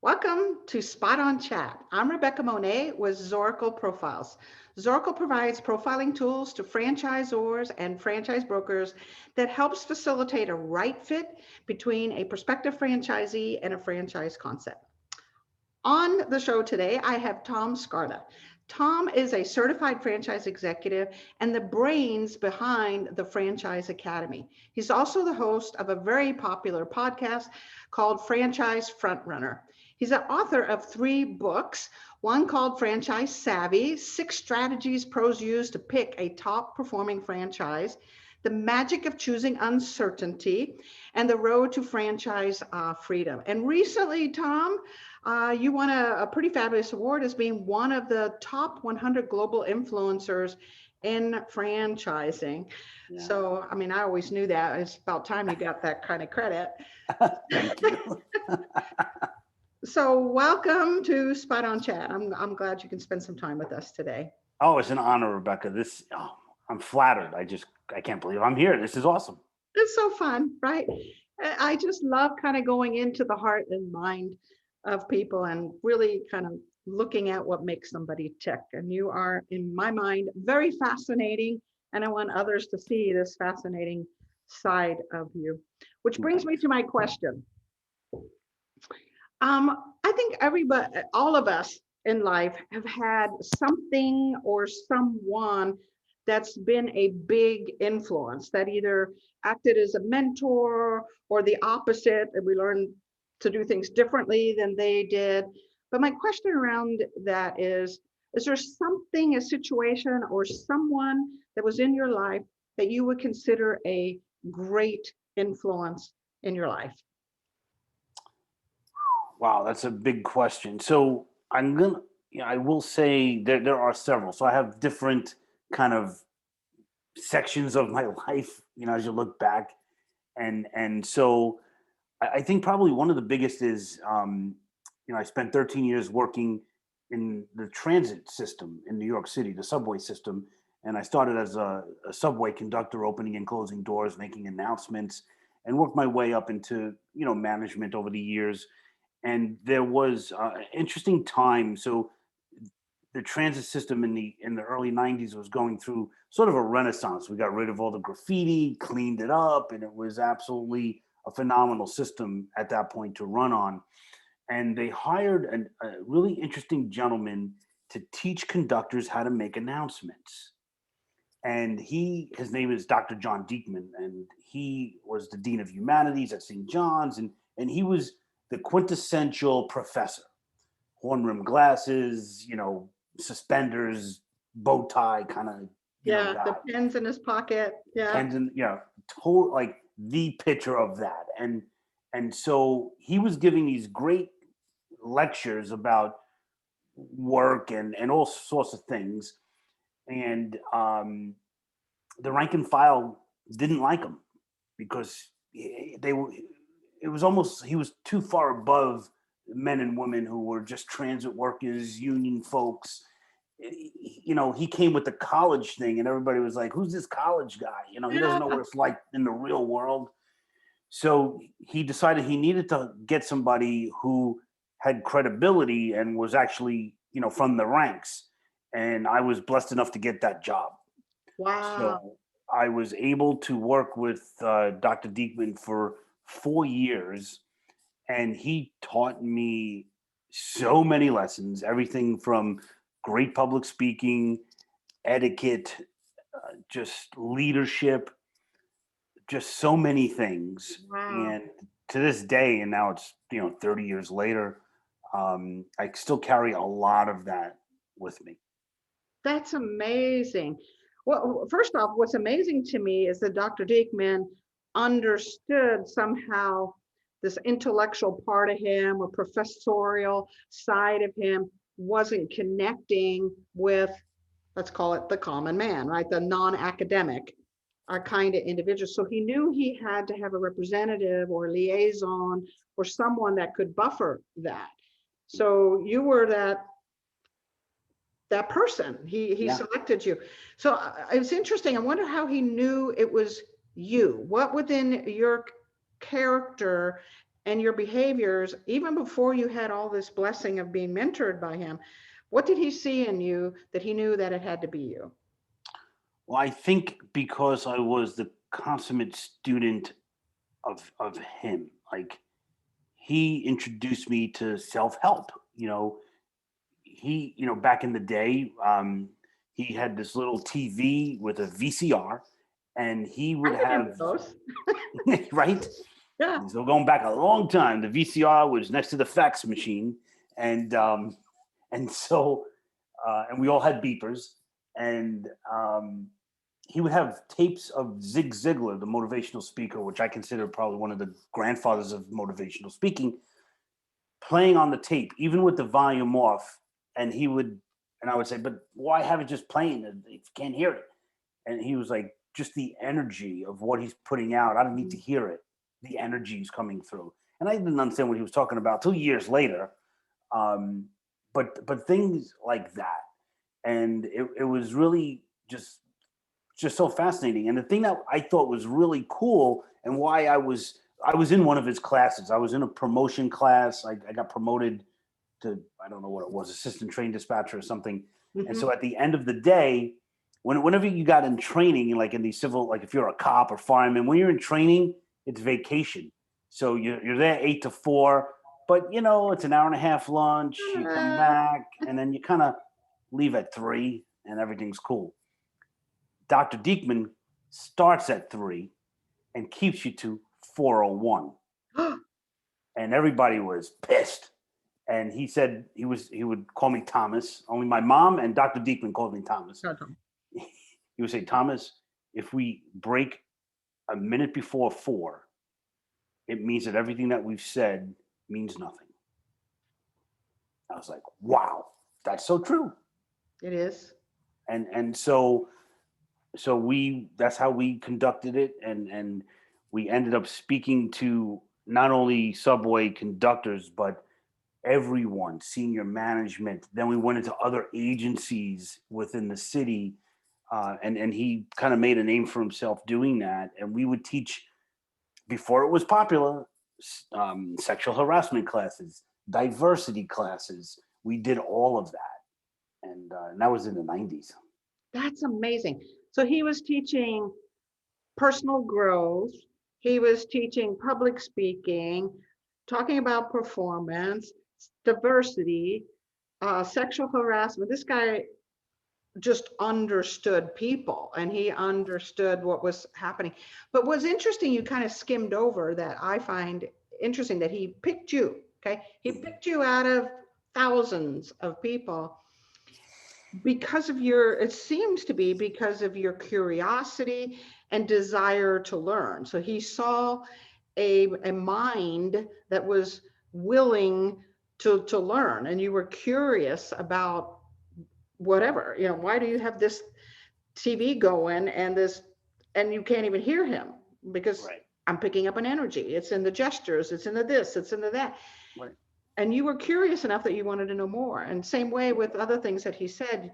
Welcome to Spot On Chat. I'm Rebecca Monet with Zoracle Profiles. Zoracle provides profiling tools to franchisors and franchise brokers that helps facilitate a right fit between a prospective franchisee and a franchise concept. On the show today, I have Tom Scarda. Tom is a certified franchise executive and the brains behind the Franchise Academy. He's also the host of a very popular podcast called Franchise Frontrunner. He's an author of three books, one called Franchise Savvy, Six Strategies Pros Use to Pick a Top Performing Franchise, The Magic of Choosing Uncertainty, and The Road to Franchise Freedom. And recently, Tom, you won a pretty fabulous award as being one of the top 100 global influencers in franchising. Yeah. So, I mean, I always knew that. It's about time you got that kind of credit. Thank you. So, welcome to Spot On Chat. I'm glad you can spend some time with us today. Oh, it's an honor, Rebecca. I'm flattered. I can't believe I'm here. This is awesome. It's so fun, right? I just love kind of going into the heart and mind of people and really kind of looking at what makes somebody tick. And you are, in my mind, very fascinating. And I want others to see this fascinating side of you. Which brings me to my question. I think everybody, all of us in life have had something or someone that's been a big influence that either acted as a mentor or the opposite, and we learned to do things differently than they did. But my question around that is there something, a situation, or someone that was in your life that you would consider a great influence in your life? Wow, that's a big question. So I will say there are several. So I have different kind of sections of my life, as you look back. And so I think probably one of the biggest is, I spent 13 years working in the transit system in New York City, the subway system. And I started as a subway conductor, opening and closing doors, making announcements, and worked my way up into, management over the years. And there was an interesting time. So the transit system in the early 90s was going through sort of a renaissance. We got rid of all the graffiti, cleaned it up, and it was absolutely a phenomenal system at that point to run on. And they hired a really interesting gentleman to teach conductors how to make announcements. And his name is Dr. John Diekman, and he was the dean of humanities at St. John's, and he was the quintessential professor. Horn rimmed glasses, suspenders, bow tie kind of, Yeah, guy. the pens in his pocket. Yeah. Pens and total, like the picture of that. And so he was giving these great lectures about work and all sorts of things. And the rank and file didn't like him because they were. It was almost he was too far above men and women who were just transit workers, union folks. He came with the college thing, and everybody was like, "Who's this college guy?" He doesn't Yeah. know what it's like in the real world. So he decided he needed to get somebody who had credibility and was actually, from the ranks. And I was blessed enough to get that job. Wow. So I was able to work with Dr. Diekman for 4 years, and he taught me so many lessons, everything from great public speaking, etiquette, just leadership, just so many things. Wow. And to this day, and now it's 30 years later, I still carry a lot of that with me. That's amazing. Well, first off, what's amazing to me is that Dr. Diekman understood somehow this intellectual part of him or professorial side of him wasn't connecting with, let's call it the common man, right? The non-academic kind of individual. So he knew he had to have a representative or liaison or someone that could buffer that. So you were that person. He Yeah. selected you. So it's interesting. I wonder how he knew it was you. What within your character and your behaviors, even before you had all this blessing of being mentored by him, what did he see in you that he knew that it had to be you? Well, I think because I was the consummate student of him, like he introduced me to self-help. Back in the day, he had this little TV with a VCR, and he I would remember have those. right. Yeah. So going back a long time, the VCR was next to the fax machine, and and we all had beepers, and he would have tapes of Zig Ziglar, the motivational speaker, which I consider probably one of the grandfathers of motivational speaking, playing on the tape, even with the volume off. And I would say, but why have it just playing? If you can't hear it. And he was like, just the energy of what he's putting out. I don't need to hear it. The energy is coming through. And I didn't understand what he was talking about till years later. But things like that. And it was really just so fascinating. And the thing that I thought was really cool, and why I was in one of his classes. I was in a promotion class. I got promoted to, I don't know what it was, assistant train dispatcher or something. And so Hmm. at the end of the day, whenever you got in training, like in these civil, like if you're a cop or fireman, when you're in training, it's vacation. So you're there 8 to 4, but it's an hour and a half lunch. You come back, and then you kind of leave at 3, and everything's cool. Dr. Diekman starts at 3 and keeps you to 4:01, and everybody was pissed. And he said he would call me Thomas. Only my mom and Dr. Diekman called me Thomas. He would say, Thomas, if we break a minute before 4, it means that everything that we've said means nothing. I was like, wow, that's so true. It is. And that's how we conducted it, and we ended up speaking to not only subway conductors but everyone, senior management. Then we went into other agencies within the city, and he kind of made a name for himself doing that. And we would teach, before it was popular, sexual harassment classes, diversity classes. We did all of that, and that was in the 90s. That's amazing. So he was teaching personal growth. He was teaching public speaking, talking about performance, diversity, sexual harassment. This guy just understood people, and he understood what was happening. But what's interesting, you kind of skimmed over that I find interesting, that he picked you. Okay. He picked you out of thousands of people because of your, it seems to be because of your curiosity and desire to learn. So he saw a mind that was willing to learn, and you were curious about whatever, why do you have this TV going and this, and you can't even hear him because Right. I'm picking up an energy. It's in the gestures, it's in the this, it's in the that. Right. And you were curious enough that you wanted to know more. And same way with other things that he said,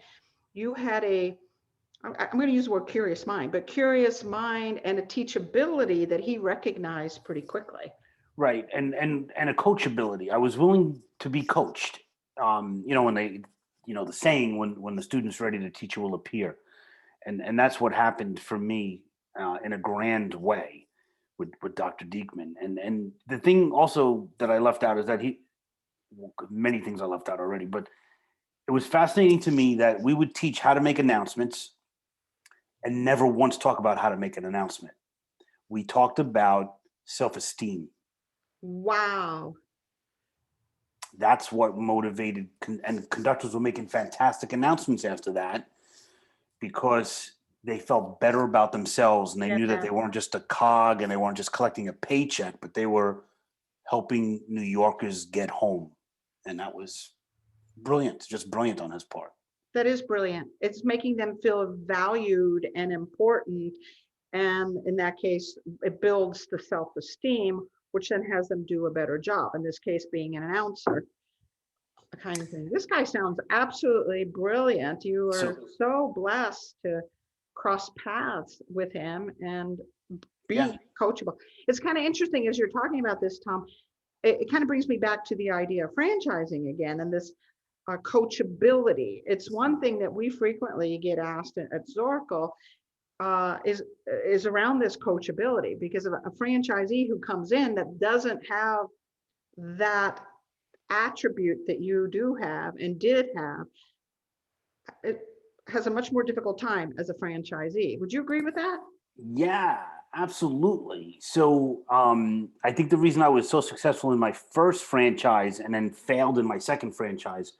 you had I'm going to use the word curious mind, but curious mind and a teachability that he recognized pretty quickly. Right. And a coachability. I was willing to be coached. When the saying, when the student's ready, the teacher will appear. And that's what happened for me, in a grand way with Dr. Diekman. And the thing also that I left out is that many things I left out already, but it was fascinating to me that we would teach how to make announcements and never once talk about how to make an announcement. We talked about self-esteem. Wow. That's what motivated, and conductors were making fantastic announcements after that, because they felt better about themselves, and they knew that Yeah. they weren't just a cog and they weren't just collecting a paycheck, but they were helping New Yorkers get home. And that was brilliant, just brilliant on his part. That is brilliant. It's making them feel valued and important. And in that case, it builds the self-esteem, which then has them do a better job. In this case, being an announcer, a kind of thing. This guy sounds absolutely brilliant. You are So so blessed to cross paths with him and yeah, be coachable. It's kind of interesting as you're talking about this, Tom. it kind of brings me back to the idea of franchising again, and this coachability. It's one thing that we frequently get asked at Zorkel, is around this coachability, because of a franchisee who comes in that doesn't have that attribute that you do have and did have, it has a much more difficult time as a franchisee. Would you agree with that? Yeah, absolutely. So I think the reason I was so successful in my first franchise and then failed in my second franchise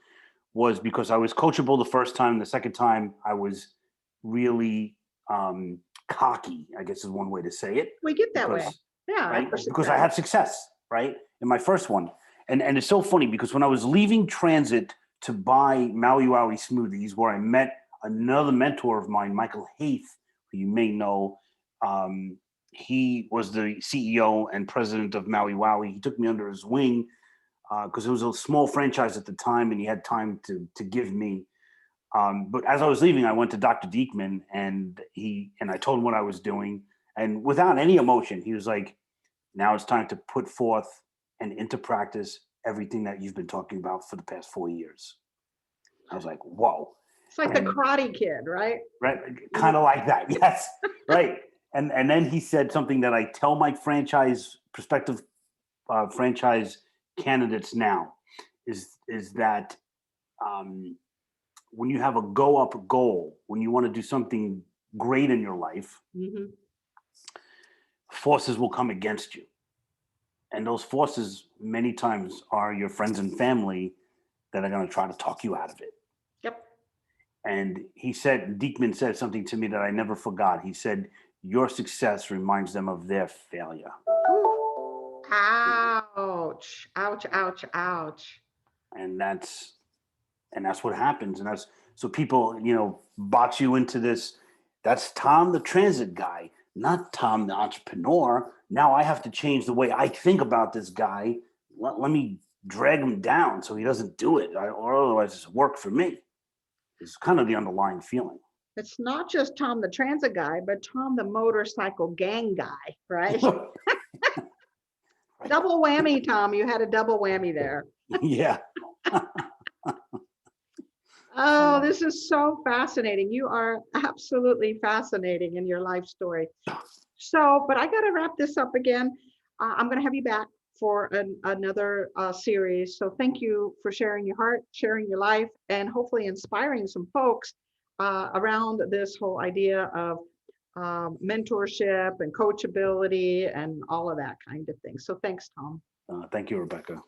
was because I was coachable the first time. The second time, I was really cocky, I guess is one way to say it. We get that way. Because, Yeah, right? after Because I success. had success, right? In my first one. And it's so funny because when I was leaving Transit to buy Maui Wowie Smoothies, where I met another mentor of mine, Michael Haith, who you may know. He was the CEO and president of Maui Wowie. He took me under his wing because it was a small franchise at the time, and he had time to give me. But as I was leaving, I went to Dr. Diekman, and I told him what I was doing, and without any emotion, he was like, "Now it's time to put forth and into practice everything that you've been talking about for the past 4 years." I was like, "Whoa!" It's like the Karate Kid, right? Right, kind of like that, yes, right. And then he said something that I tell my prospective franchise candidates now is that when you have a go up goal, when you want to do something great in your life, Mm-hmm. forces will come against you, and those forces many times are your friends and family that are going to try to talk you out of it. Yep. And Diekman said something to me that I never forgot. He said, "Your success reminds them of their failure." Ouch, ouch, ouch, ouch. And that's what happens. And that's so people, box you into this. That's Tom, the transit guy, not Tom, the entrepreneur. Now I have to change the way I think about this guy. Let me drag him down so he doesn't do it, or otherwise it's work for me. It's kind of the underlying feeling. It's not just Tom the transit guy, but Tom the motorcycle gang guy, right? Right. Double whammy, Tom. You had a double whammy there. Yeah. Oh, this is so fascinating. You are absolutely fascinating in your life story. So, but I got to wrap this up again. I'm going to have you back for another series. So thank you for sharing your heart, sharing your life, and hopefully inspiring some folks around this whole idea of mentorship and coachability and all of that kind of thing. So thanks, Tom. Thank you, Rebecca.